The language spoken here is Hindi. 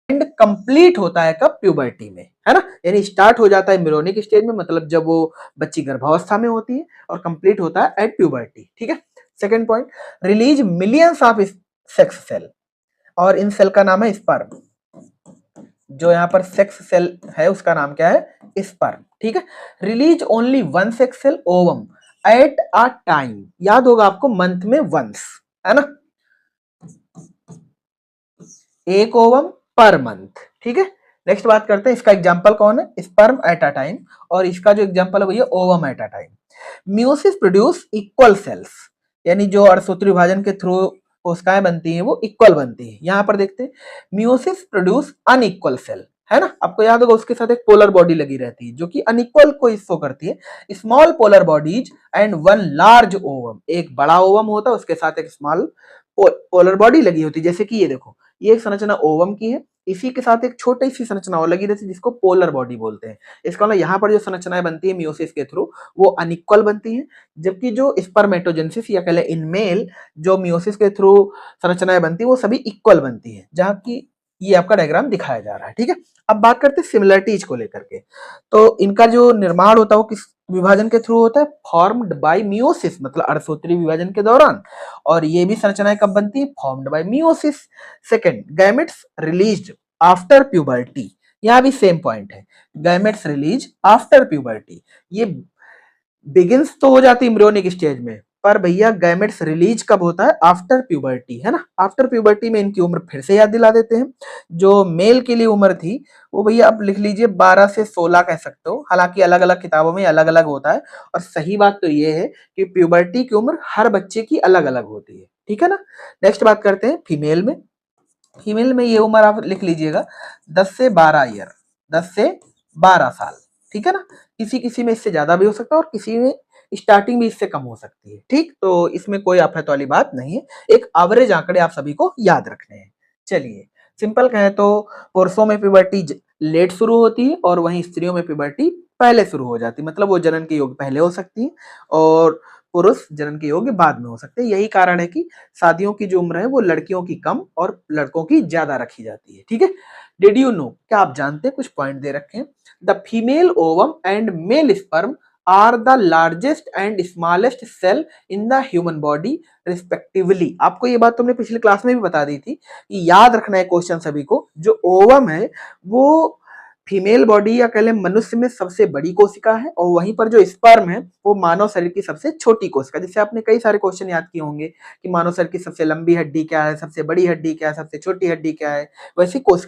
एंड कंप्लीट होता है कब? प्यूबर्टी में, है ना। यानी स्टार्ट हो जाता है एम्ब्रियोनिक स्टेज में, मतलब जब वो बच्ची गर्भावस्था में होती है, और कंप्लीट होता है एट प्यूबर्टी, ठीक है। Second point, release millions of sex cell, और इन सेल का नाम है स्पर्म। जो यहाँ पर सेक्स सेल है उसका नाम क्या है? स्पर्म, ठीक है। Release only one sex cell ovum at a time, याद होगा आपको, मंथ में वंस, है ना, एक ओवम पर मंथ, ठीक है। नेक्स्ट बात करते हैं, इसका एग्जांपल कौन है? स्पर्म एट अ टाइम, और इसका जो एग्जांपल है वो ये ovum at a time. Meiosis produce equal cells, यानी जो अर्धसूत्री विभाजन के थ्रू कोशिकाएं बनती हैं वो इक्वल बनती है। यहां पर देखते हैं, मियोसिस प्रोड्यूस अनइक्वल सेल, है ना। आपको याद होगा उसके साथ एक पोलर बॉडी लगी रहती है जो कि अनइक्वल को शो करती है। Small polar bodies and one large ovum, एक बड़ा ओवम होता है उसके साथ एक स्मॉल पोलर बॉडी लगी होती है। जैसे कि ये देखो, ये एक संरचना ओवम की है, इसी के साथ एक छोटी सी संरचना और लगी रहती है जिसको पोलर बॉडी बोलते हैं। इसका मतलब यहाँ पर जो संरचनाएं बनती है मियोसिस के थ्रू वो अनइक्वल बनती हैं, जबकि जो स्पर्मेटोजेनेसिस या कहले इन मेल जो मियोसिस के थ्रू संरचनाएं बनती है वो सभी इक्वल बनती है, जहाँ की ये आपका डायग्राम दिखाया जा रहा है, ठीक है। अब बात करते हैं सिमिलरिटीज को लेकर के। तो इनका जो निर्माण होता है वो किस विभाजन के थ्रू होता है? फॉर्म्ड बाय मियोसिस, मतलब अर्धसूत्री विभाजन के दौरान। और ये भी संरचनाएं कब बनती है? Formed by meiosis. Second, gametes released after puberty, यहां भी सेम पॉइंट है, गैमेट्स रिलीज आफ्टर प्यूबर्टी। ये बिगिंस तो हो जाती है एम्ब्रियोनिक स्टेज में, पर भैया गैमेट्स रिलीज कब होता है? आफ्टर प्यूबर्टी, है ना। आफ्टर प्यूबर्टी में इनकी उम्र फिर से याद दिला देते हैं। जो मेल के लिए उम्र थी वो भैया आप लिख लीजिए 12 से 16 कह सकते हो, हालांकि अलग अलग किताबों में अलग अलग होता है। और सही बात तो ये है कि प्यूबर्टी की उम्र हर बच्चे की अलग अलग होती है, ठीक है ना। नेक्स्ट बात करते हैं फीमेल में। फीमेल में ये उम्र आप लिख लीजिएगा 10 से 12 ईयर, 10 से 12 साल, ठीक है ना। किसी किसी में इससे ज्यादा भी हो सकता है और किसी में स्टार्टिंग भी इससे कम हो सकती है, ठीक। तो इसमें कोई आफत वाली बात नहीं है, एक एवरेज आंकड़े आप सभी को याद रखने हैं। चलिए, सिंपल कहें तो पुरुषों में प्यूबर्टी लेट शुरू होती है और वहीं स्त्रियों में प्यूबर्टी पहले शुरू हो जाती है, मतलब वो जनन के योग पहले हो सकती है और पुरुष जनन के योग्य बाद में हो सकते हैं। यही कारण है कि शादियों की जो उम्र है वो लड़कियों की कम और लड़कों की ज्यादा रखी जाती है, ठीक है। डिड यू नो, क्या आप जानते हैं? कुछ पॉइंट दे रखे हैं। The female ovum and male sperm are the largest and smallest cell in the human body respectively. आपको ये बात तुमने पिछली क्लास में भी बता दी थी कि याद रखना है क्वेश्चन सभी को, जो ओवम है वो फीमेल बॉडी या कह लें मनुष्य में सबसे बड़ी कोशिका है, और वहीं पर जो स्पर्म है वो मानव शरीर की सबसे छोटी कोशिका। जैसे आपने कई सारे क्वेश्चन याद किए होंगे कि मानव शरीर की सबसे लंबी हड्डी क्या है, सबसे बड़ी हड्डी क्या है, सबसे छोटी हड्डी क्या है, वैसी कोशिका